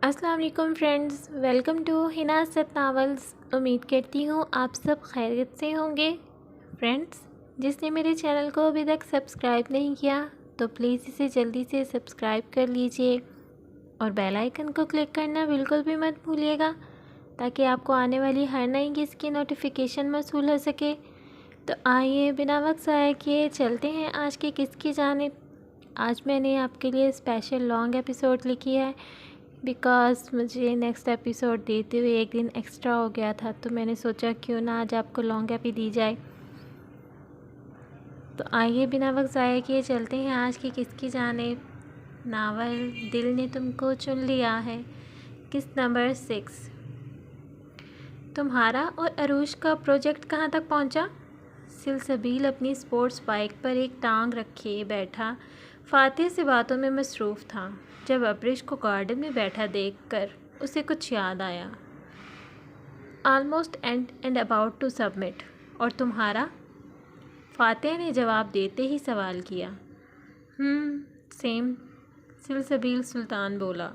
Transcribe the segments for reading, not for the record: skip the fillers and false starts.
السلام علیکم friends, welcome to ہنا ست ناولز۔ امید کرتی ہوں آپ سب خیریت سے ہوں گے۔ فرینڈز، جس نے میرے چینل کو ابھی تک سبسکرائب نہیں کیا تو پلیز اسے جلدی سے سبسکرائب کر لیجئے اور بیل آئیکن کو کلک کرنا بالکل بھی مت بھولیے گا تاکہ آپ کو آنے والی ہر نئی چیز کی نوٹیفیکیشن موصول ہو سکے۔ تو آئیے بنا وقت ضائع کیے چلتے ہیں آج کی قسط کی جانب۔ آج میں نے آپ کے لیے اسپیشل لانگ ایپیسوڈ لکھی ہے بیکاز مجھے نیکسٹ ایپیسوڈ دیتے ہوئے ایک دن ایکسٹرا ہو گیا تھا، تو میں نے سوچا کیوں نہ آج آپ کو لانگ ایپی دی جائے۔ تو آئیے بنا وقت ضائع کیے چلتے ہیں آج کی قسط کی جانب۔ ناول دل نے تم کو چن لیا ہے، قسط نمبر 6۔ تمہارا اور عروج کا پروجیکٹ کہاں تک پہنچا؟ سلسبیل اپنی سپورٹس بائیک پر ایک ٹانگ رکھے بیٹھا فاتح سے باتوں میں مصروف تھا جب ابرش کو گارڈن میں بیٹھا دیکھ کر اسے کچھ یاد آیا۔ Almost and about to submit. اور تمہارا؟ فاتح نے جواب دیتے ہی سوال کیا۔ سیم، سلسبیل سلطان بولا۔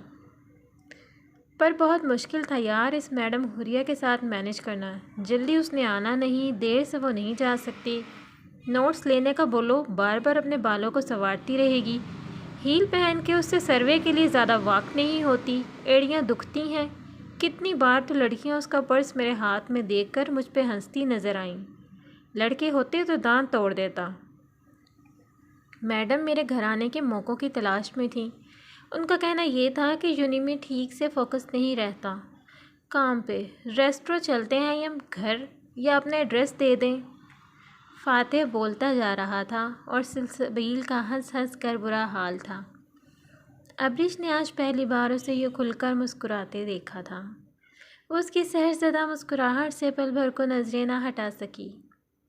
پر بہت مشکل تھا یار اس میڈم حوریہ کے ساتھ مینیج کرنا۔ جلدی اس نے آنا نہیں، دیر سے وہ نہیں جا سکتی۔ نوٹس لینے کا بولو، بار بار اپنے بالوں کو سنوارتی رہے گی۔ ہیل پہن کے اس سے سروے کے لیے زیادہ واک نہیں ہوتی، ایڑیاں دکھتی ہیں۔ کتنی بار تو لڑکیاں اس کا پرس میرے ہاتھ میں دیکھ کر مجھ پہ ہنستی نظر آئیں، لڑکے ہوتے تو دانت توڑ دیتا۔ میڈم میرے گھرانے کے موقعوں کی تلاش میں تھیں۔ ان کا کہنا یہ تھا کہ یونی میں ٹھیک سے فوکس نہیں رہتا کام پہ۔ ریسٹرو چلتے ہیں یا گھر، یا اپنا ایڈریس دے دیں؟ فاتح بولتا جا رہا تھا اور سلسبیل کا ہنس ہنس کر برا حال تھا۔ ابریش نے آج پہلی بار اسے یہ کھل کر مسکراتے دیکھا تھا۔ وہ اس کی سحر زدہ مسکراہٹ سے پل بھر کو نظریں نہ ہٹا سکی۔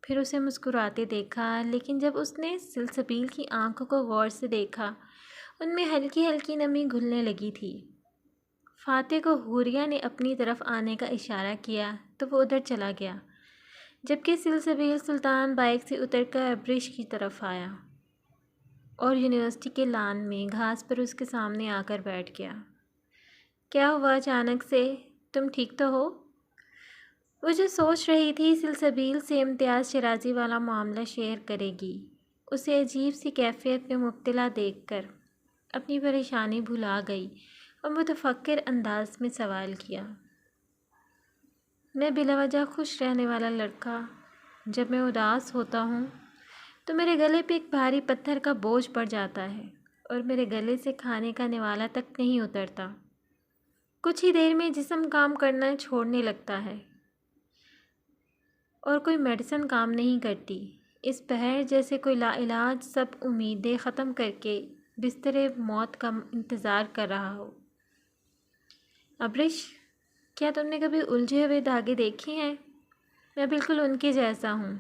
پھر اسے مسکراتے دیکھا، لیکن جب اس نے سلسبیل کی آنکھوں کو غور سے دیکھا ان میں ہلکی ہلکی نمی گھلنے لگی تھی۔ فاتح کو حوریہ نے اپنی طرف آنے کا اشارہ کیا تو وہ ادھر چلا گیا، جبکہ سلسبیل سلطان بائک سے اتر کر ابریش کی طرف آیا اور یونیورسٹی کے لان میں گھاس پر اس کے سامنے آ کر بیٹھ گیا۔ کیا ہوا اچانک سے؟ تم ٹھیک تو ہو؟ وہ جو سوچ رہی تھی سلسبیل سے امتیاز شرازی والا معاملہ شیئر کرے گی، اسے عجیب سی کیفیت میں مبتلا دیکھ کر اپنی پریشانی بھلا گئی اور متفکر انداز میں سوال کیا۔ میں بلا وجہ خوش رہنے والا لڑکا، جب میں اداس ہوتا ہوں تو میرے گلے پہ ایک بھاری پتھر کا بوجھ پڑ جاتا ہے اور میرے گلے سے کھانے کا نوالا تک نہیں اترتا۔ کچھ ہی دیر میں جسم کام کرنا چھوڑنے لگتا ہے اور کوئی میڈیسن کام نہیں کرتی۔ اس پہر جیسے کوئی لا علاج سب امیدیں ختم کر کے بستر موت کا انتظار کر رہا ہو۔ ابرش، کیا تم نے کبھی الجھے ہوئے دھاگے دیکھے ہیں؟ میں بالکل ان کے جیسا ہوں۔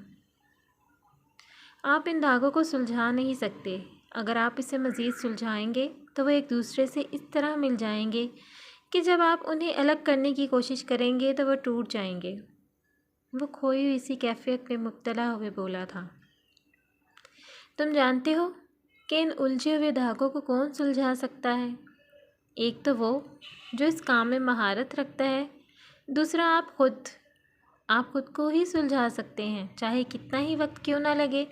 آپ ان دھاگوں کو سلجھا نہیں سکتے۔ اگر آپ اسے مزید سلجھائیں گے تو وہ ایک دوسرے سے اس طرح مل جائیں گے کہ جب آپ انہیں الگ کرنے کی کوشش کریں گے تو وہ ٹوٹ جائیں گے۔ وہ کھوئی ہوئی سی کیفیت میں مبتلا ہوئے بولا تھا۔ تم جانتے ہو کہ ان الجھے ہوئے دھاگوں کو کون سلجھا سکتا ہے؟ ایک تو وہ جو اس کام میں مہارت رکھتا ہے، دوسرا آپ خود۔ آپ خود کو ہی سلجھا سکتے ہیں، چاہے کتنا ہی وقت کیوں نہ لگے،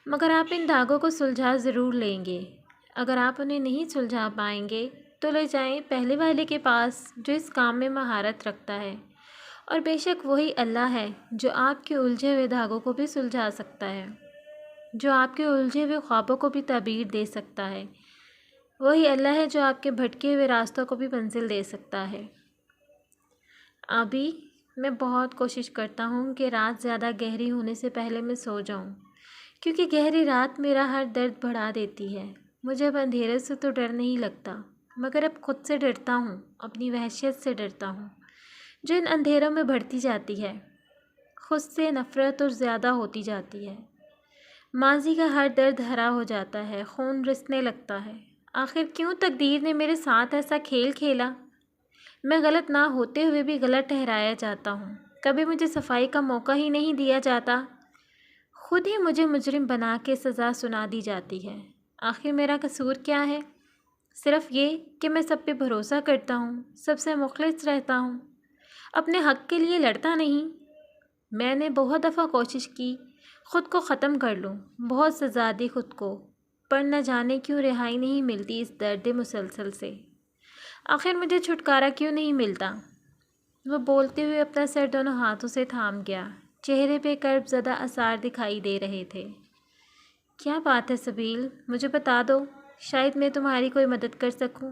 مگر آپ ان دھاگوں کو سلجھا ضرور لیں گے۔ اگر آپ انہیں نہیں سلجھا پائیں گے تو لے جائیں پہلے والے کے پاس جو اس کام میں مہارت رکھتا ہے، اور بے شک وہی اللہ ہے جو آپ کے الجھے ہوئے دھاگوں کو بھی سلجھا سکتا ہے، جو آپ کے الجھے ہوئے خوابوں کو بھی تعبیر دے سکتا ہے۔ وہی اللہ ہے جو آپ کے بھٹکے ہوئے راستوں کو بھی منزل دے سکتا ہے۔ ابھی میں بہت کوشش کرتا ہوں کہ رات زیادہ گہری ہونے سے پہلے میں سو جاؤں، کیونکہ گہری رات میرا ہر درد بڑھا دیتی ہے۔ مجھے اب اندھیرے سے تو ڈر نہیں لگتا، مگر اب خود سے ڈرتا ہوں، اپنی وحشت سے ڈرتا ہوں جو ان اندھیروں میں بڑھتی جاتی ہے۔ خود سے نفرت اور زیادہ ہوتی جاتی ہے۔ ماضی کا ہر درد ہرا ہو جاتا ہے، خون رسنے لگتا ہے۔ آخر کیوں تقدیر نے میرے ساتھ ایسا کھیل کھیلا؟ میں غلط نہ ہوتے ہوئے بھی غلط ٹھہرایا جاتا ہوں، کبھی مجھے صفائی کا موقع ہی نہیں دیا جاتا، خود ہی مجھے مجرم بنا کے سزا سنا دی جاتی ہے۔ آخر میرا قصور کیا ہے؟ صرف یہ کہ میں سب پہ بھروسہ کرتا ہوں، سب سے مخلص رہتا ہوں، اپنے حق کے لیے لڑتا نہیں۔ میں نے بہت دفعہ کوشش کی خود کو ختم کر لوں، بہت سزا دی خود کو، پر نہ جانے کیوں رہائی نہیں ملتی اس درد مسلسل سے۔ آخر مجھے چھٹکارا کیوں نہیں ملتا؟ وہ بولتے ہوئے اپنا سر دونوں ہاتھوں سے تھام گیا، چہرے پہ کرب زدہ آثار دکھائی دے رہے تھے۔ کیا بات ہے سبیل، مجھے بتا دو، شاید میں تمہاری کوئی مدد کر سکوں۔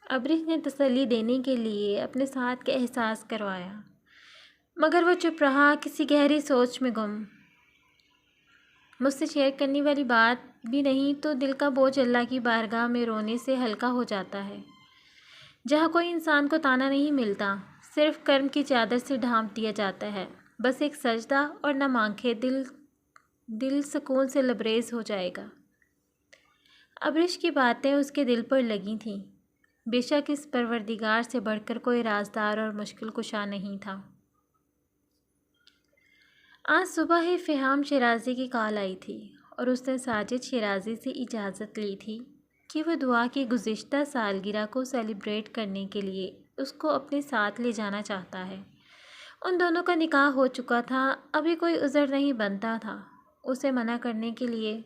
ابرش نے تسلی دینے کے لیے اپنے ساتھ کا احساس کروایا، مگر وہ چپ رہا، کسی گہری سوچ میں گم۔ مجھ سے شیئر کرنے والی بات بھی نہیں تو دل کا بوجھ اللہ کی بارگاہ میں رونے سے ہلکا ہو جاتا ہے، جہاں کوئی انسان کو تانا نہیں ملتا، صرف کرم کی چادر سے ڈھانپ دیا جاتا ہے، بس ایک سجدہ اور نہ مانگے دل سکون سے لبریز ہو جائے گا۔ ابرش کی باتیں اس کے دل پر لگی تھیں، بے شک اس پروردگار سے بڑھ کر کوئی رازدار اور مشکل کشا نہیں تھا۔ آج صبح ہی فہام شیرازی کی کال آئی تھی اور اس نے ساجد شیرازی سے اجازت لی تھی کہ وہ دعا کی گزشتہ سالگرہ کو سیلیبریٹ کرنے کے لیے اس کو اپنے ساتھ لے جانا چاہتا ہے۔ ان دونوں کا نکاح ہو چکا تھا، ابھی کوئی عذر نہیں بنتا تھا اسے منع کرنے کے لیے،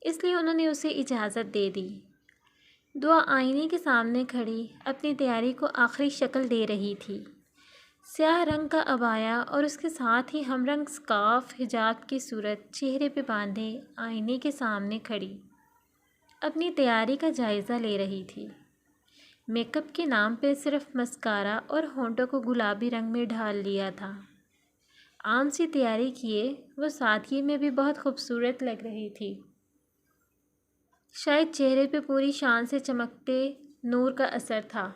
اس لیے انہوں نے اسے اجازت دے دی۔ دعا آئینے کے سامنے کھڑی اپنی تیاری کو آخری شکل دے رہی تھی۔ سیاہ رنگ کا عبایا اور اس کے ساتھ ہی ہم رنگ سکارف حجاب کی صورت چہرے پہ باندھے آئینے کے سامنے کھڑی اپنی تیاری کا جائزہ لے رہی تھی۔ میک اپ کے نام پہ صرف مسکارا اور ہونٹوں کو گلابی رنگ میں ڈھال لیا تھا۔ عام سی تیاری کیے وہ سادگی میں بھی بہت خوبصورت لگ رہی تھی، شاید چہرے پہ پوری شان سے چمکتے نور کا اثر تھا۔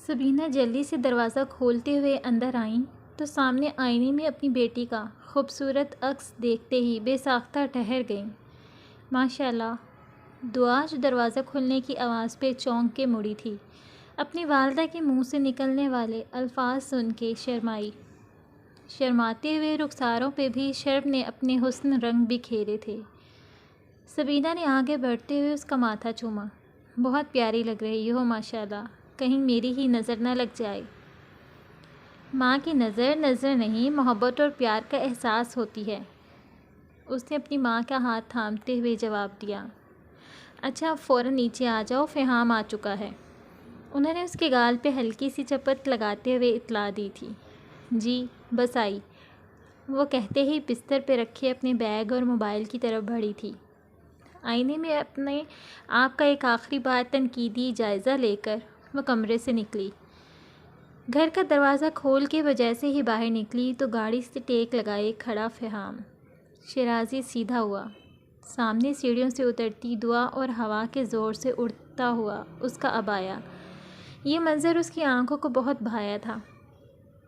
سبینہ جلدی سے دروازہ کھولتے ہوئے اندر آئیں تو سامنے آئینے میں اپنی بیٹی کا خوبصورت عکس دیکھتے ہی بے ساختہ ٹھہر گئیں۔ ماشاءاللہ۔ دعا جو دروازہ کھلنے کی آواز پہ چونک کے مڑی تھی، اپنی والدہ کے منہ سے نکلنے والے الفاظ سن کے شرمائی۔ شرماتے ہوئے رخساروں پہ بھی شرم نے اپنے حسن رنگ بکھیرے تھے۔ سبینہ نے آگے بڑھتے ہوئے اس کا ماتھا چوما۔ بہت پیاری لگ رہی ہو ماشاءاللہ، کہیں میری ہی نظر نہ لگ جائے۔ ماں کی نظر نہیں، محبت اور پیار کا احساس ہوتی ہے، اس نے اپنی ماں کا ہاتھ تھامتے ہوئے جواب دیا۔ اچھا فوراً نیچے آ جاؤ، فہام آ چکا ہے۔ انہوں نے اس کے گال پہ ہلکی سی چپت لگاتے ہوئے اطلاع دی تھی۔ جی بس آئی، وہ کہتے ہی بستر پہ رکھے اپنے بیگ اور موبائل کی طرف بڑھی تھی۔ آئینے میں اپنے آپ کا ایک آخری بار تنقیدی جائزہ لے کر وہ کمرے سے نکلی۔ گھر کا دروازہ کھول کے وہ جیسے ہی باہر نکلی تو گاڑی سے ٹیک لگائے کھڑا فہام شیرازی سیدھا ہوا۔ سامنے سیڑھیوں سے اترتی دعا اور ہوا کے زور سے اڑتا ہوا اس کا عبایا، یہ منظر اس کی آنکھوں کو بہت بھایا تھا۔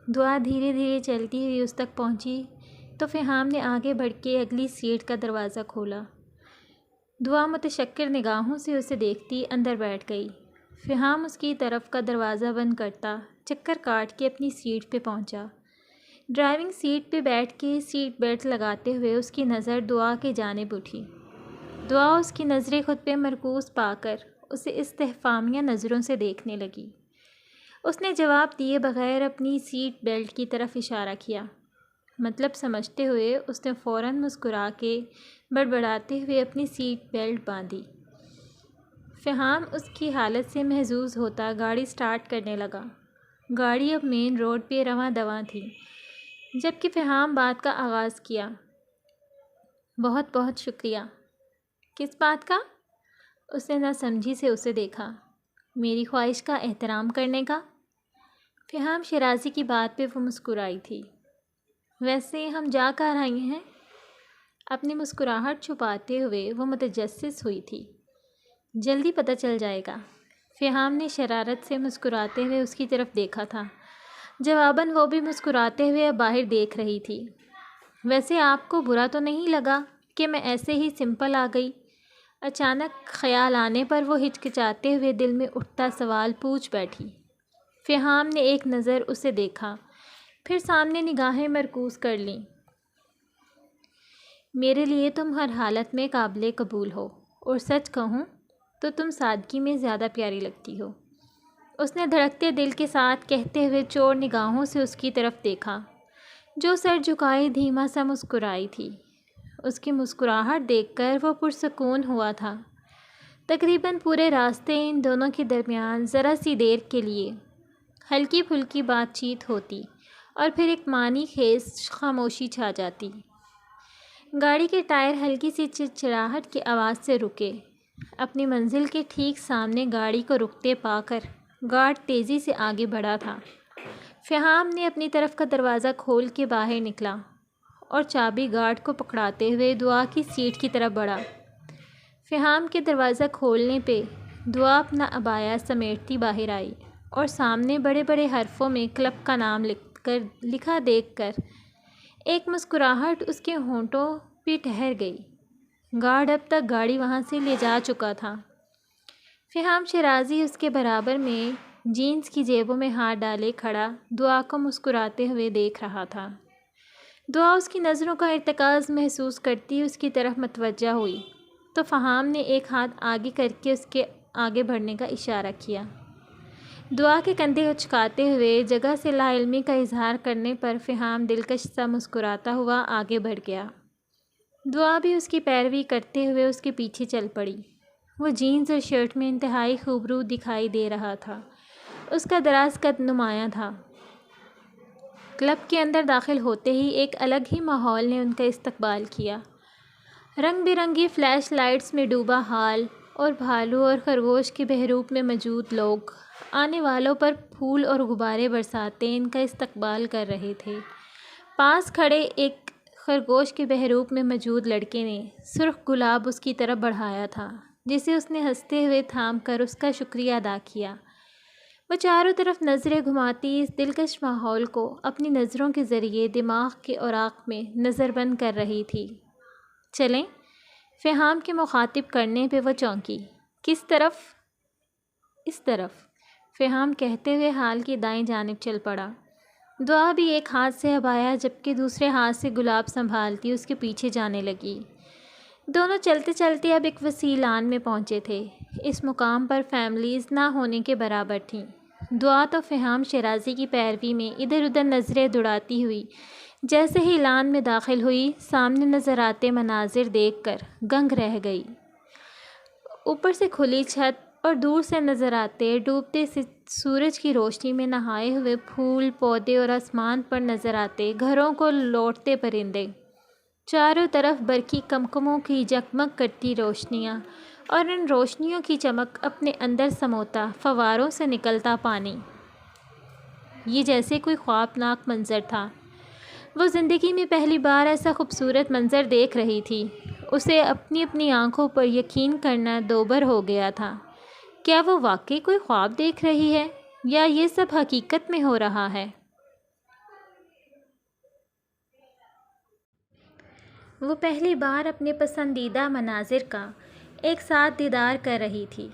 دعا دھیرے دھیرے چلتی ہوئی اس تک پہنچی تو فہام نے آگے بڑھ کے اگلی سیٹ کا دروازہ کھولا۔ دعا متشکر نگاہوں سے اسے دیکھتی اندر بیٹھ گئی۔ فہام اس کی طرف کا دروازہ بند کرتا چکر کاٹ کے اپنی سیٹ پہ پہنچا۔ ڈرائیونگ سیٹ پہ بیٹھ کے سیٹ بیلٹ لگاتے ہوئے اس کی نظر دعا کی جانب اٹھی۔ دعا اس کی نظریں خود پہ مرکوز پا کر اسے استفہامیہ نظروں سے دیکھنے لگی۔ اس نے جواب دیے بغیر اپنی سیٹ بیلٹ کی طرف اشارہ کیا۔ مطلب سمجھتے ہوئے اس نے فوراً مسکرا کے بڑبڑاتے ہوئے اپنی سیٹ بیلٹ باندھی۔ فہام اس کی حالت سے محظوظ ہوتا گاڑی سٹارٹ کرنے لگا۔ گاڑی اب مین روڈ پہ رواں دواں تھی، جبکہ فہام بات کا آغاز کیا۔ بہت بہت شکریہ۔ کس بات کا؟ اس نے نہ سمجھی سے اسے دیکھا۔ میری خواہش کا احترام کرنے کا۔ فہام شیرازی کی بات پہ وہ مسکرائی تھی۔ ویسے ہم جا کر آئی ہیں؟ اپنی مسکراہٹ چھپاتے ہوئے وہ متجسس ہوئی تھی۔ جلدی پتہ چل جائے گا۔ فہام نے شرارت سے مسکراتے ہوئے اس کی طرف دیکھا تھا، جواباً وہ بھی مسکراتے ہوئے اب باہر دیکھ رہی تھی۔ ویسے آپ کو برا تو نہیں لگا کہ میں ایسے ہی سمپل آ گئی؟ اچانک خیال آنے پر وہ ہچکچاتے ہوئے دل میں اٹھتا سوال پوچھ بیٹھی۔ فہام نے ایک نظر اسے دیکھا، پھر سامنے نگاہیں مرکوز کر لیں۔ میرے لیے تم ہر حالت میں قابل قبول ہو۔ اور سچ کہوں تو تم سادگی میں زیادہ پیاری لگتی ہو۔ اس نے دھڑکتے دل کے ساتھ کہتے ہوئے چور نگاہوں سے اس کی طرف دیکھا، جو سر جھکائے دھیما سا مسکرائی تھی۔ اس کی مسکراہٹ دیکھ کر وہ پرسکون ہوا تھا۔ تقریباً پورے راستے ان دونوں کے درمیان ذرا سی دیر کے لیے ہلکی پھلکی بات چیت ہوتی اور پھر ایک معنی خیز خاموشی چھا جاتی۔ گاڑی کے ٹائر ہلکی سی چڑچڑاہٹ کی آواز سے رکے۔ اپنی منزل کے ٹھیک سامنے گاڑی کو رکتے پا کر گارڈ تیزی سے آگے بڑھا تھا۔ فہام نے اپنی طرف کا دروازہ کھول کے باہر نکلا اور چابی گارڈ کو پکڑاتے ہوئے دعا کی سیٹ کی طرف بڑھا۔ فہام کے دروازہ کھولنے پہ دعا اپنا عبایا سمیٹتی باہر آئی اور سامنے بڑے بڑے حرفوں میں کلب کا نام لکھا دیکھ کر ایک مسکراہٹ اس کے ہونٹوں پہ ٹھہر گئی۔ گارڈ اب تک گاڑی وہاں سے لے جا چکا تھا۔ فہام شیرازی اس کے برابر میں جینز کی جیبوں میں ہاتھ ڈالے کھڑا دعا کو مسکراتے ہوئے دیکھ رہا تھا۔ دعا اس کی نظروں کا ارتکاز محسوس کرتی اس کی طرف متوجہ ہوئی تو فہام نے ایک ہاتھ آگے کر کے اس کے آگے بڑھنے کا اشارہ کیا۔ دعا کے کندھے اچکاتے ہوئے جگہ سے لا علمی کا اظہار کرنے پر فہام دلکش سا مسکراتا ہوا آگے بڑھ گیا۔ دعا بھی اس کی پیروی کرتے ہوئے اس کے پیچھے چل پڑی۔ وہ جینز اور شرٹ میں انتہائی خوبصورت دکھائی دے رہا تھا۔ اس کا دراز قد نمایاں تھا۔ کلب کے اندر داخل ہوتے ہی ایک الگ ہی ماحول نے ان کا استقبال کیا۔ رنگ برنگی فلیش لائٹس میں ڈوبا ہال اور بھالو اور خرگوش کے بحروپ میں موجود لوگ آنے والوں پر پھول اور غبارے برساتے ان کا استقبال کر رہے تھے۔ پاس کھڑے ایک خرگوش کے بحروپ میں موجود لڑکے نے سرخ گلاب اس کی طرف بڑھایا تھا، جسے اس نے ہنستے ہوئے تھام کر اس کا شکریہ ادا کیا۔ وہ چاروں طرف نظریں گھماتی اس دلکش ماحول کو اپنی نظروں کے ذریعے دماغ کے اوراق میں نظر بند کر رہی تھی۔ چلیں؟ فہام کے مخاطب کرنے پہ وہ چونکی۔ کس طرف؟ اس طرف، فہام کہتے ہوئے ہال کی دائیں جانب چل پڑا۔ دعا بھی ایک ہاتھ سے عبایا جبکہ دوسرے ہاتھ سے گلاب سنبھالتی اس کے پیچھے جانے لگی۔ دونوں چلتے چلتے اب ایک وسیع لان میں پہنچے تھے۔ اس مقام پر فیملیز نہ ہونے کے برابر تھیں۔ دعا تو فہام شیرازی کی پیروی میں ادھر ادھر نظریں دوڑاتی ہوئی جیسے ہی لان میں داخل ہوئی سامنے نظر آتے مناظر دیکھ کر دنگ رہ گئی۔ اوپر سے کھلی چھت اور دور سے نظر آتے ڈوبتے سورج کی روشنی میں نہائے ہوئے پھول پودے اور آسمان پر نظر آتے گھروں کو لوٹتے پرندے، چاروں طرف برقی کمکموں کی جگمگ کرتی روشنیاں اور ان روشنیوں کی چمک اپنے اندر سموتا فواروں سے نکلتا پانی، یہ جیسے کوئی خوابناک منظر تھا۔ وہ زندگی میں پہلی بار ایسا خوبصورت منظر دیکھ رہی تھی۔ اسے اپنی اپنی آنکھوں پر یقین کرنا دوبر ہو گیا تھا۔ کیا وہ واقعی کوئی خواب دیکھ رہی ہے یا یہ سب حقیقت میں ہو رہا ہے؟ وہ پہلی بار اپنے پسندیدہ مناظر کا ایک ساتھ دیدار کر رہی تھی۔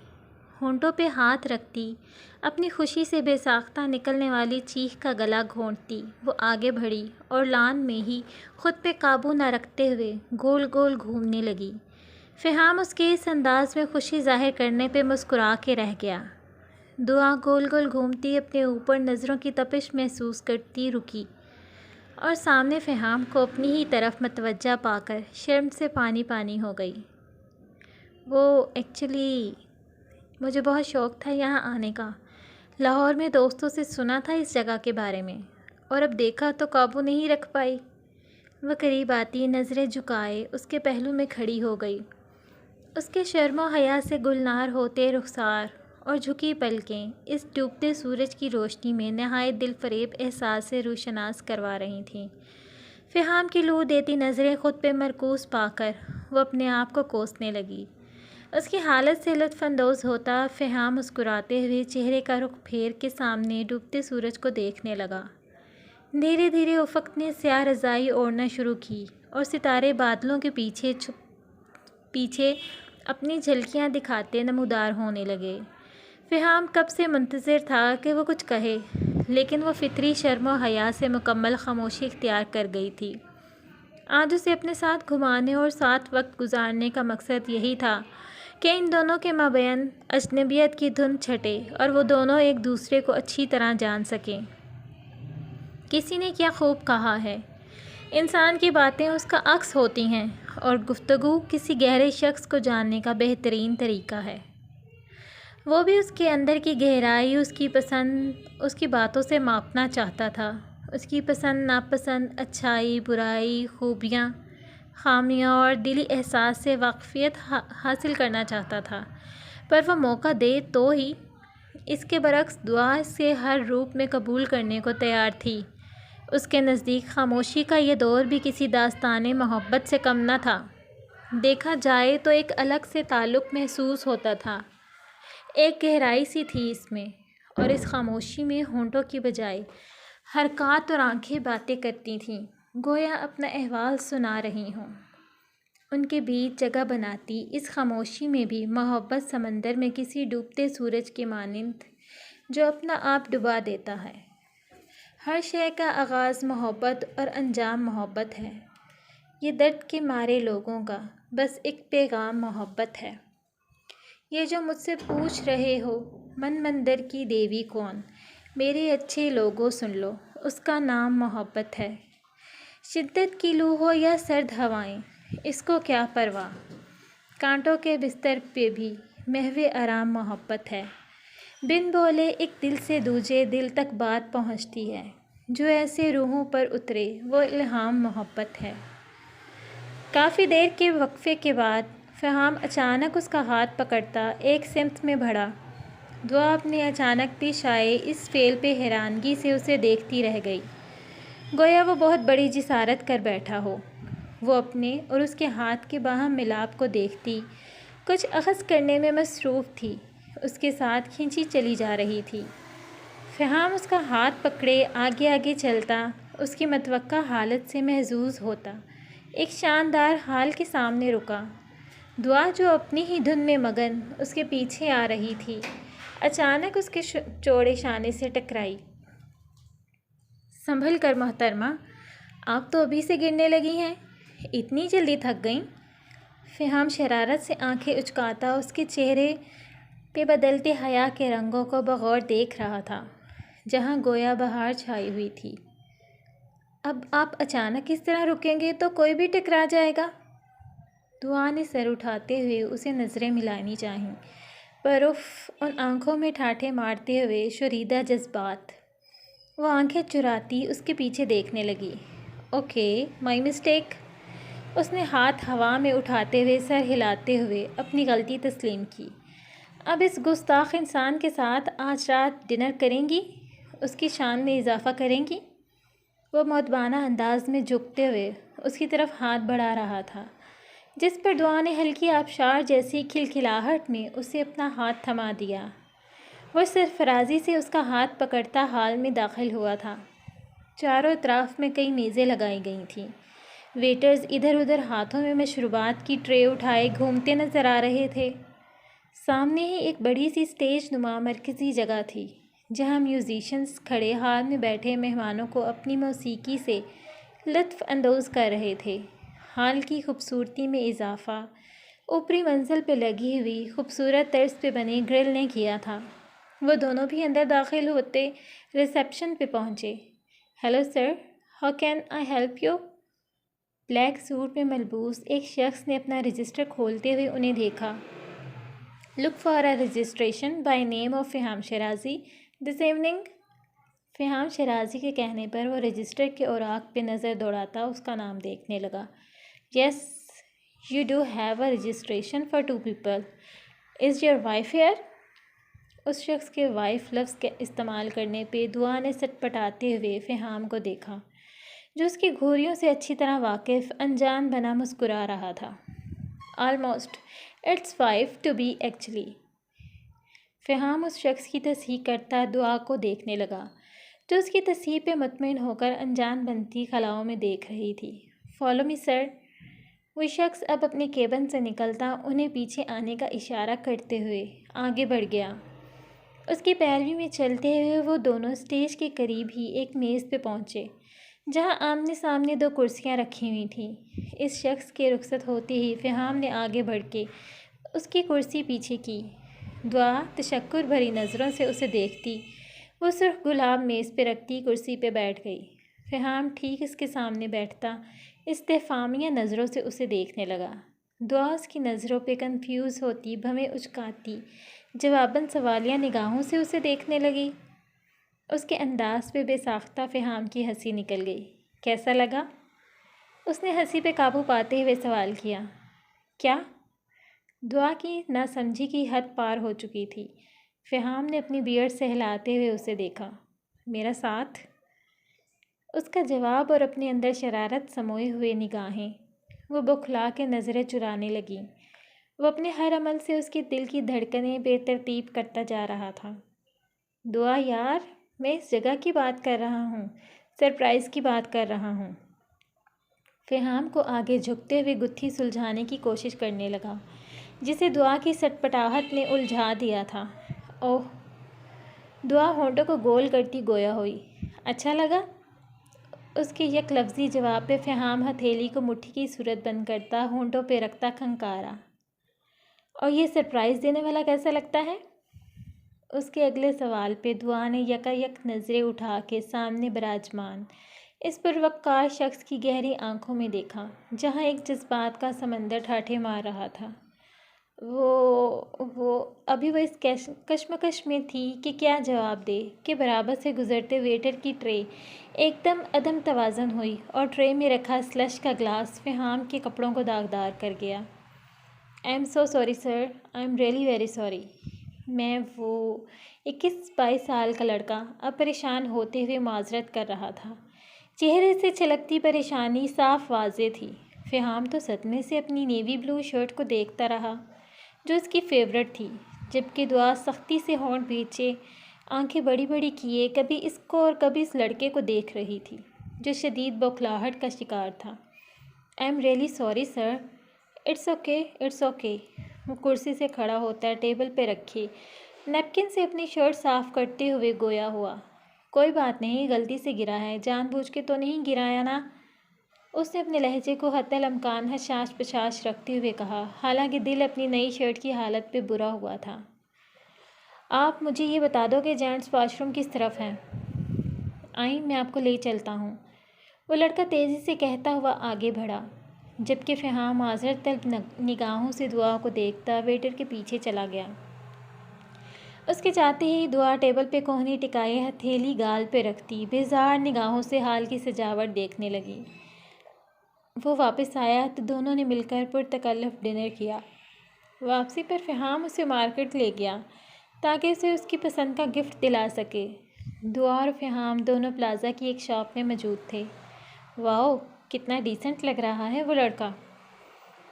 ہونٹوں پہ ہاتھ رکھتی، اپنی خوشی سے بے ساختہ نکلنے والی چیخ کا گلا گھونٹتی وہ آگے بڑھی اور لان میں ہی خود پہ قابو نہ رکھتے ہوئے گول گول گھومنے لگی۔ فہام اس کے اس انداز میں خوشی ظاہر کرنے پہ مسکرا کے رہ گیا۔ دعا گول گول گھومتی اپنے اوپر نظروں کی تپش محسوس کرتی رکی اور سامنے فہام کو اپنی ہی طرف متوجہ پا کر شرم سے پانی پانی ہو گئی۔ ایکچولی مجھے بہت شوق تھا یہاں آنے کا۔ لاہور میں دوستوں سے سنا تھا اس جگہ کے بارے میں اور اب دیکھا تو قابو نہیں رکھ پائی۔ وہ قریب آتی نظریں جھکائے اس کے پہلو میں کھڑی ہو گئی۔ اس کے شرم و حیا سے گلنار ہوتے رخسار اور جھکی پلکیں اس ڈوبتے سورج کی روشنی میں نہایت دل فریب احساس سے روشناس کروا رہی تھیں۔ فہام کی لو دیتی نظریں خود پہ مرکوز پا کر وہ اپنے آپ کو کوسنے لگی۔ اس کی حالت سے لطف اندوز ہوتا فہام مسکراتے ہوئے چہرے کا رخ پھیر کے سامنے ڈوبتے سورج کو دیکھنے لگا۔ دھیرے دھیرے افق نے سیاہ رضائی اوڑھنا شروع کی اور ستارے بادلوں کے پیچھے اپنی جھلکیاں دکھاتے نمودار ہونے لگے۔ فہام کب سے منتظر تھا کہ وہ کچھ کہے، لیکن وہ فطری شرم و حیا سے مکمل خاموشی اختیار کر گئی تھی۔ آج اسے اپنے ساتھ گھمانے اور ساتھ وقت گزارنے کا مقصد یہی تھا کہ ان دونوں کے مابین اجنبیت کی دھند چھٹے اور وہ دونوں ایک دوسرے کو اچھی طرح جان سکیں۔ کسی نے کیا خوب کہا ہے، انسان کی باتیں اس کا عکس ہوتی ہیں اور گفتگو کسی گہرے شخص کو جاننے کا بہترین طریقہ ہے۔ وہ بھی اس کے اندر کی گہرائی، اس کی پسند اس کی باتوں سے ماپنا چاہتا تھا، اس کی پسند ناپسند، اچھائی برائی، خوبیاں خامیاں اور دلی احساس سے واقفیت حاصل کرنا چاہتا تھا، پر وہ موقع دے تو ہی۔ اس کے برعکس دعا اسے ہر روپ میں قبول کرنے کو تیار تھی۔ اس کے نزدیک خاموشی کا یہ دور بھی کسی داستان محبت سے کم نہ تھا۔ دیکھا جائے تو ایک الگ سے تعلق محسوس ہوتا تھا، ایک گہرائی سی تھی اس میں، اور اس خاموشی میں ہونٹوں کی بجائے حرکات اور آنکھیں باتیں کرتی تھیں، گویا اپنا احوال سنا رہی ہوں۔ ان کے بیچ جگہ بناتی اس خاموشی میں بھی محبت سمندر میں کسی ڈوبتے سورج کے مانند جو اپنا آپ ڈبا دیتا ہے۔ ہر شے کا آغاز محبت اور انجام محبت ہے۔ یہ درد کے مارے لوگوں کا بس ایک پیغام محبت ہے۔ یہ جو مجھ سے پوچھ رہے ہو من مندر کی دیوی کون، میرے اچھے لوگوں سن لو، اس کا نام محبت ہے۔ شدت کی لو ہو یا سرد ہوائیں، اس کو کیا پرواہ، کانٹوں کے بستر پہ بھی محو آرام محبت ہے۔ بن بولے ایک دل سے دوجے دل تک بات پہنچتی ہے، جو ایسے روحوں پر اترے وہ الہام محبت ہے۔ کافی دیر کے وقفے کے بعد فہام اچانک اس کا ہاتھ پکڑتا ایک سمت میں بڑھا۔ دعا اپنے اچانک پیش آئے اس فعل پہ حیرانگی سے اسے دیکھتی رہ گئی، گویا وہ بہت بڑی جسارت کر بیٹھا ہو۔ وہ اپنے اور اس کے ہاتھ کے باہم ملاپ کو دیکھتی کچھ اخذ کرنے میں مصروف تھی، اس کے ساتھ کھنچی چلی جا رہی تھی۔ فہام اس کا ہاتھ پکڑے آگے آگے چلتا، اس کی متوقع حالت سے محظوظ ہوتا، ایک شاندار حال کے سامنے رکا۔ دعا جو اپنی ہی دھن میں مگن اس کے پیچھے آ رہی تھی، اچانک اس کے چوڑے شانے سے ٹکرائی۔ سنبھل کر محترمہ، آپ تو ابھی سے گرنے لگی ہیں، اتنی جلدی تھک گئیں؟ فہام شرارت سے آنکھیں اچکاتا اس کے چہرے پہ بدلتے حیا کے رنگوں کو بغور دیکھ رہا تھا، جہاں گویا بہار چھائی ہوئی تھی۔ اب آپ اچانک اس طرح رکیں گے تو کوئی بھی ٹکرا جائے گا۔ دعا نے سر اٹھاتے ہوئے اسے نظریں ملانی چاہیں، پر اف، ان آنکھوں میں ٹھاٹھے مارتے ہوئے شوریدہ جذبات۔ وہ آنکھیں چراتی اس کے پیچھے دیکھنے لگی۔ Okay, my mistake. اس نے ہاتھ ہوا میں اٹھاتے ہوئے سر ہلاتے ہوئے اپنی غلطی تسلیم کی۔ اب اس گستاخ انسان کے ساتھ آج رات ڈنر کریں گی؟ اس کی شان میں اضافہ کریں گی؟ وہ مؤدبانہ انداز میں جھکتے ہوئے اس کی طرف ہاتھ بڑھا رہا تھا، جس پر دعا نے ہلکی آبشار جیسی کھلکھلاہٹ میں اسے اپنا ہاتھ تھما دیا۔ وہ سرفرازی سے اس کا ہاتھ پکڑتا ہال میں داخل ہوا تھا۔ چاروں اطراف میں کئی میزیں لگائی گئی تھیں۔ ویٹرز ادھر ادھر ہاتھوں میں مشروبات کی ٹرے اٹھائے گھومتے نظر آ رہے تھے۔ سامنے ہی ایک بڑی سی اسٹیج نما مرکزی جگہ تھی، جہاں میوزیشنز کھڑے ہال میں بیٹھے مہمانوں کو اپنی موسیقی سے لطف اندوز کر رہے تھے۔ ہال کی خوبصورتی میں اضافہ اوپری منزل پہ لگی ہوئی خوبصورت طرز پہ بنے گرل نے کیا تھا۔ وہ دونوں بھی اندر داخل ہوتے ریسیپشن پہ پہنچے۔ Hello sir, how can I help you? Black suit میں ملبوس ایک شخص نے اپنا رجسٹر کھولتے ہوئے انہیں دیکھا۔ Look for a registration by name of Faham Shirazi this evening. Faham Shirazi کے کہنے پر وہ رجسٹر کے اوراق پہ نظر دوڑاتا اس کا نام دیکھنے لگا۔ Yes, you do have a registration for 2 people. Is your wife here? اس شخص کے وائف لفظ کے استعمال کرنے پہ دعا نے سٹ پٹاتے ہوئے فہام کو دیکھا، جو اس کی گھوریوں سے اچھی طرح واقف انجان بنا مسکرا رہا تھا۔ Almost, it's wife to be actually. Faham اس شخص کی تصحیح کرتا دعا کو دیکھنے لگا، جو اس کی تصحیح پہ مطمئن ہو کر انجان بنتی خلاؤں میں دیکھ رہی تھی۔ فالو می سر۔ وہ شخص اب اپنے کیبن سے نکلتا انہیں پیچھے آنے کا اشارہ کرتے ہوئے آگے بڑھ گیا۔ اس کی پیروی میں چلتے ہوئے وہ دونوں اسٹیج کے قریب ہی ایک میز پہ پہنچے، جہاں آمنے سامنے 2 کرسیاں رکھی ہوئی تھیں۔ اس شخص کے رخصت ہوتے ہی فہام نے آگے بڑھ کے اس کی کرسی پیچھے کی۔ دعا تشکر بھری نظروں سے اسے دیکھتی، وہ سرخ گلاب میز پہ رکھتی کرسی پہ بیٹھ گئی۔ فہام ٹھیک اس کے سامنے بیٹھتا استفہامیہ نظروں سے اسے دیکھنے لگا۔ دعا اس کی نظروں پہ کنفیوز ہوتی، بھویں اچکاتی، جواباً سوالیہ نگاہوں سے اسے دیکھنے لگی۔ اس کے انداز پہ بے ساختہ فہام کی ہنسی نکل گئی۔ کیسا لگا؟ اس نے ہنسی پہ قابو پاتے ہوئے سوال کیا۔ کیا؟ دعا کی ناسمجھی کی حد پار ہو چکی تھی۔ فہام نے اپنی بیئرڈ سہلاتے ہوئے اسے دیکھا۔ میرا ساتھ؟ اس کا جواب اور اپنے اندر شرارت سموئے ہوئے نگاہیں وہ بکھلا کے نظریں چرانے لگیں۔ وہ اپنے ہر عمل سے اس کے دل کی دھڑکنیں بے ترتیب کرتا جا رہا تھا۔ دعا یار، میں اس جگہ کی بات کر رہا ہوں، سرپرائز کی بات کر رہا ہوں۔ فہام کو آگے جھکتے ہوئے گتھی سلجھانے کی کوشش کرنے لگا، جسے دعا کی سٹپٹاہٹ نے الجھا دیا تھا۔ اوہ! دعا ہونٹوں کو گول کرتی گویا ہوئی۔ اچھا لگا؟ اس کے یک لفظی جواب پہ فہام ہتھیلی کو مٹھی کی صورت بند کرتا ہونٹوں پہ رکھتا کھنکارا۔ اور یہ سرپرائز دینے والا کیسا لگتا ہے؟ اس کے اگلے سوال پہ دعا نے یکایک نظریں اٹھا کے سامنے براجمان اس پروقار شخص کی گہری آنکھوں میں دیکھا، جہاں ایک جذبات کا سمندر ٹھاٹھے مار رہا تھا۔ ابھی وہ اس کشمکش میں تھی کہ کیا جواب دے کہ برابر سے گزرتے ویٹر کی ٹرے ایک دم عدم توازن ہوئی اور ٹرے میں رکھا سلش کا گلاس فہام کے کپڑوں کو داغدار کر گیا۔ I am so sorry sir, I am really very sorry. میں وہ 21-22 سال کا لڑکا اب پریشان ہوتے ہوئے معذرت کر رہا تھا۔ چہرے سے چھلکتی پریشانی صاف واضح تھی۔ فہام تو صدمے سے اپنی نیوی بلو شرٹ کو دیکھتا رہا، جو اس کی فیورٹ تھی، جبکہ دعا سختی سے ہونٹ بھینچے، آنکھیں بڑی بڑی کیے کبھی اس کو اور کبھی اس لڑکے کو دیکھ رہی تھی، جو شدید بوکھلاہٹ کا شکار تھا۔ I am really sorry sir. It's okay, it's okay. وہ کرسی سے کھڑا ہوتا ہے، ٹیبل پہ رکھے نیپکن سے اپنی شرٹ صاف کرتے ہوئے گویا ہوا۔ کوئی بات نہیں، غلطی سے گرا ہے، جان بوجھ کے تو نہیں گرایا نا؟ اس نے اپنے لہجے کو حتی الامکان حشاش پشاش رکھتے ہوئے کہا، حالانکہ دل اپنی نئی شرٹ کی حالت پہ برا ہوا تھا۔ آپ مجھے یہ بتا دو کہ جینٹس واش روم کس طرف ہیں؟ آئیں، میں آپ کو لے چلتا ہوں، وہ لڑکا تیزی سے کہتا ہوا آگے بڑھا، جبکہ فہام معذرت طلب نگاہوں سے دعا کو دیکھتا ویٹر کے پیچھے چلا گیا۔ اس کے جاتے ہی دعا ٹیبل پہ کوہنی ٹکائے ہتھیلی گال پہ رکھتی بیزار نگاہوں سے حال کی سجاوٹ دیکھنے لگی۔ وہ واپس آیا تو دونوں نے مل کر پرتکلف ڈنر کیا۔ واپسی پر فہام اسے مارکیٹ لے گیا تاکہ اسے اس کی پسند کا گفٹ دلا سکے۔ دعا اور فہام دونوں پلازا کی ایک شاپ میں موجود تھے۔ واؤ، کتنا ڈیسنٹ لگ رہا ہے وہ لڑکا۔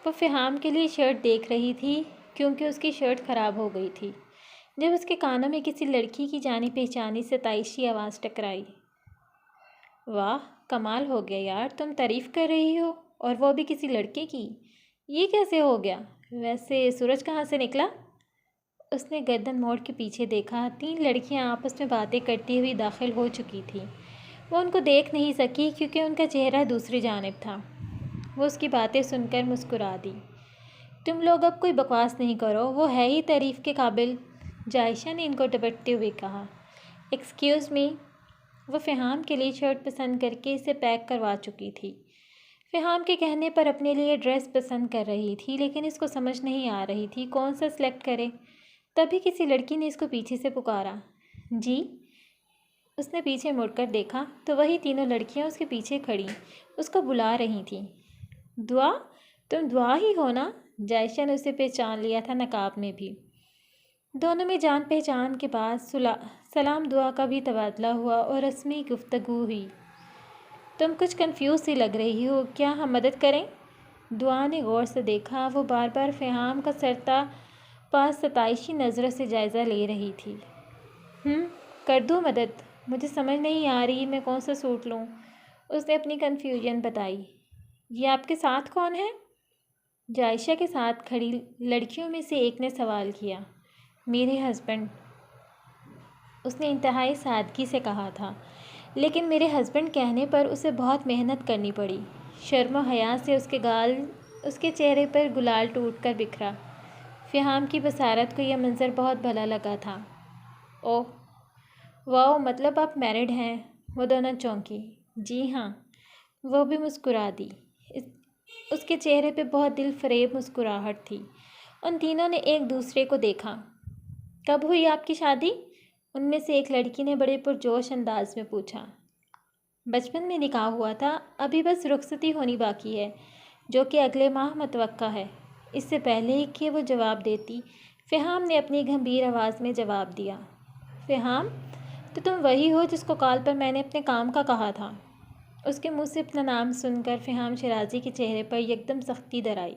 وہ فہام کے لیے شرٹ دیکھ رہی تھی کیونکہ اس کی شرٹ خراب ہو گئی تھی، جب اس کے کانوں میں کسی لڑکی کی جانی پہچانی ستائشی آواز ٹکرائی۔ واہ، کمال ہو گیا یار، تم تعریف کر رہی ہو اور وہ بھی کسی لڑکے کی، یہ کیسے ہو گیا؟ ویسے سورج کہاں سے نکلا؟ اس نے گردن موڑ کے پیچھے دیکھا۔ 3 لڑکیاں آپس میں باتیں کرتی ہوئی داخل ہو چکی تھیں۔ وہ ان کو دیکھ نہیں سکی کیونکہ ان کا چہرہ دوسری جانب تھا۔ وہ اس کی باتیں سن کر مسکرا دی۔ تم لوگ اب کوئی بکواس نہیں کرو، وہ ہے ہی تعریف کے قابل، جائشہ نے ان کو ڈپٹتے ہوئے کہا۔ ایکسکیوز می، وہ فہام کے لیے شرٹ پسند کر کے اسے پیک کروا چکی تھی۔ فہام کے کہنے پر اپنے لیے ڈریس پسند کر رہی تھی، لیکن اس کو سمجھ نہیں آ رہی تھی کون سا سلیکٹ کرے۔ تبھی کسی لڑکی نے اس کو پیچھے سے پکارا۔ جی؟ اس نے پیچھے مڑ کر دیکھا تو وہی تینوں لڑکیاں اس کے پیچھے کھڑی اس کو بلا رہی تھیں۔ دعا، تم دعا ہی ہو نا؟ جائشہ نے اسے پہچان لیا تھا نقاب میں بھی۔ دونوں میں جان پہچان کے بعد سلام دعا کا بھی تبادلہ ہوا اور رسمی گفتگو ہوئی۔ تم کچھ کنفیوز سی لگ رہی ہو، کیا ہم مدد کریں؟ دعا نے غور سے دیکھا، وہ بار بار فہام کا سرتا پاس ستائشی نظروں سے جائزہ لے رہی تھی۔ کر دوں مدد؟ مجھے سمجھ نہیں آ رہی میں کون سا سوٹ لوں، اس نے اپنی کنفیوژن بتائی۔ یہ آپ کے ساتھ کون ہے؟ جائشہ کے ساتھ کھڑی لڑکیوں میں سے ایک نے سوال کیا۔ میرے ہسبینڈ، اس نے انتہائی سادگی سے کہا تھا، لیکن میرے ہسبینڈ کہنے پر اسے بہت محنت کرنی پڑی۔ شرم و حیا سے اس کے چہرے پر گلال ٹوٹ کر بکھرا۔ فہام کی بصارت کو یہ منظر بہت بھلا لگا تھا۔ اوہ واؤ، مطلب آپ میرڈ ہیں؟ وہ دونوں چونکی۔ جی ہاں، وہ بھی مسکرا دی۔ اس کے چہرے پہ بہت دل فریب مسکراہٹ تھی۔ ان تینوں نے ایک دوسرے کو دیکھا۔ کب ہوئی آپ کی شادی؟ ان میں سے ایک لڑکی نے بڑے پرجوش انداز میں پوچھا۔ بچپن میں نکاح ہوا تھا، ابھی بس رخصتی ہونی باقی ہے، جو کہ اگلے ماہ متوقع ہے۔ اس سے پہلے ہی کہ وہ جواب دیتی، فہام نے اپنی گھمبیر آواز میں جواب دیا۔ فہام، تو تم وہی ہو جس کو کال پر میں نے اپنے کام کا کہا تھا؟ اس کے منہ سے اپنا نام سن کر فہام شیرازی کے چہرے پر یکدم سختی در آئی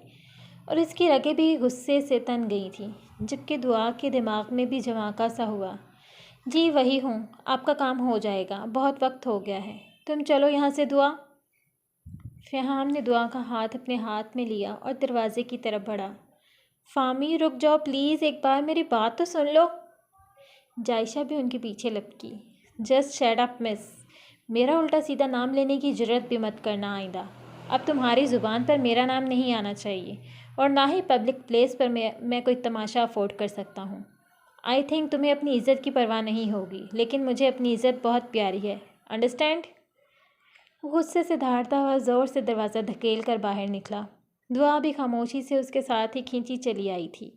اور اس کی رگیں بھی غصے سے تن گئی تھیں، جبکہ دعا کے دماغ میں بھی جھونکا سا ہوا۔ جی وہی ہوں، آپ کا کام ہو جائے گا، بہت وقت ہو گیا ہے، تم چلو یہاں سے دعا۔ فہام نے دعا کا ہاتھ اپنے ہاتھ میں لیا اور دروازے کی طرف بڑھا۔ فامی رک جاؤ پلیز، ایک بار میری بات تو سن لو۔ جائشہ بھی ان کے پیچھے لپکی۔ جسٹ شٹ اپ مس، میرا الٹا سیدھا نام لینے کی جرات بھی مت کرنا آئندہ۔ اب تمہاری زبان پر میرا نام نہیں آنا چاہیے، اور نہ ہی پبلک پلیس پر میں کوئی تماشا افورڈ کر سکتا ہوں۔ آئی تھنک تمہیں اپنی عزت کی پرواہ نہیں ہوگی، لیکن مجھے اپنی عزت بہت پیاری ہے، انڈرسٹینڈ؟ غصے سے دھاڑتا ہوا زور سے دروازہ دھکیل کر باہر نکلا۔ دعا بھی خاموشی سے اس کے ساتھ ہی کھینچی چلی آئی تھی،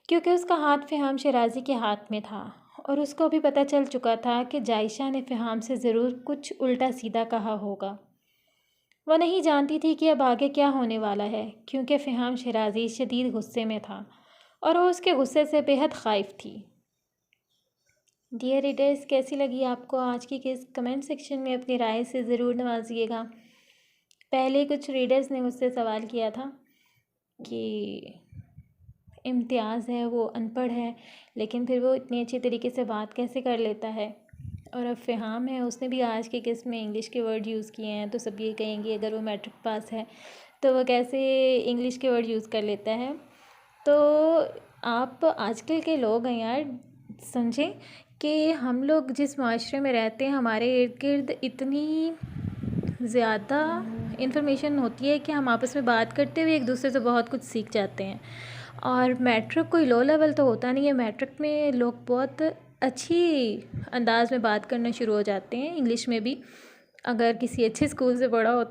کیونکہ اس کا ہاتھ فہام شیرازی کے ہاتھ میں تھا، اور اس کو بھی پتہ چل چکا تھا کہ جائشہ نے فہام سے ضرور کچھ الٹا سیدھا کہا ہوگا۔ وہ نہیں جانتی تھی کہ اب آگے کیا ہونے والا ہے، کیونکہ فہام شیرازی شدید غصے میں تھا اور وہ اس کے غصے سے بے حد خائف تھی۔ ڈیئر ریڈرز، کیسی لگی آپ کو آج کی کس؟ کمنٹ سیکشن میں اپنی رائے سے ضرور نوازیے گا۔ پہلے کچھ ریڈرز نے مجھ سے سوال کیا تھا کہ امتیاز ہے، وہ ان پڑھ ہے، لیکن پھر وہ اتنی اچھی طریقے سے بات کیسے کر لیتا ہے؟ اور اب فہام ہے، اس نے بھی آج کے قسم میں انگلش کے ورڈ یوز کیے ہیں، تو سب یہ کہیں گے اگر وہ میٹرک پاس ہے تو وہ کیسے انگلش کے ورڈ یوز کر لیتا ہے؟ تو آپ آج کل کے لوگ ہیں یار، سمجھیں کہ ہم لوگ جس معاشرے میں رہتے ہیں، ہمارے ارد گرد اتنی زیادہ انفارمیشن ہوتی ہے کہ ہم آپس میں بات کرتے ہوئے ایک دوسرے سے بہت کچھ سیکھ جاتے ہیں۔ اور میٹرک کوئی لو لیول تو ہوتا نہیں ہے، میٹرک میں لوگ بہت اچھی انداز میں بات کرنا شروع ہو جاتے ہیں، انگلش میں بھی، اگر کسی اچھے اسکول سے پڑھا ہو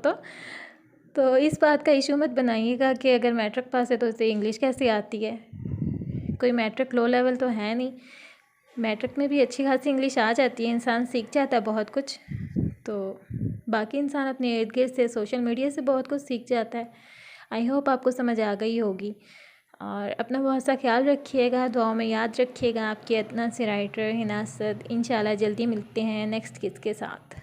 تو اس بات کا ایشو مت بنائیے گا کہ اگر میٹرک پاس ہے تو اسے انگلش کیسے آتی ہے۔ کوئی میٹرک لو لیول تو ہے نہیں، میٹرک میں بھی اچھی خاصی انگلش آ جاتی ہے، انسان سیکھ جاتا ہے بہت کچھ۔ تو باقی انسان اپنے ارد گرد سے، سوشل میڈیا سے بہت کچھ سیکھ جاتا ہے۔ آئی ہوپ آپ کو سمجھ آ گئی ہوگی، اور اپنا بہت سا خیال رکھیے گا، دعاؤں میں یاد رکھیے گا۔ آپ کی ادنیٰ سے رائٹر حنا اسد۔ انشاءاللہ جلدی ملتے ہیں نیکسٹ کس کے ساتھ۔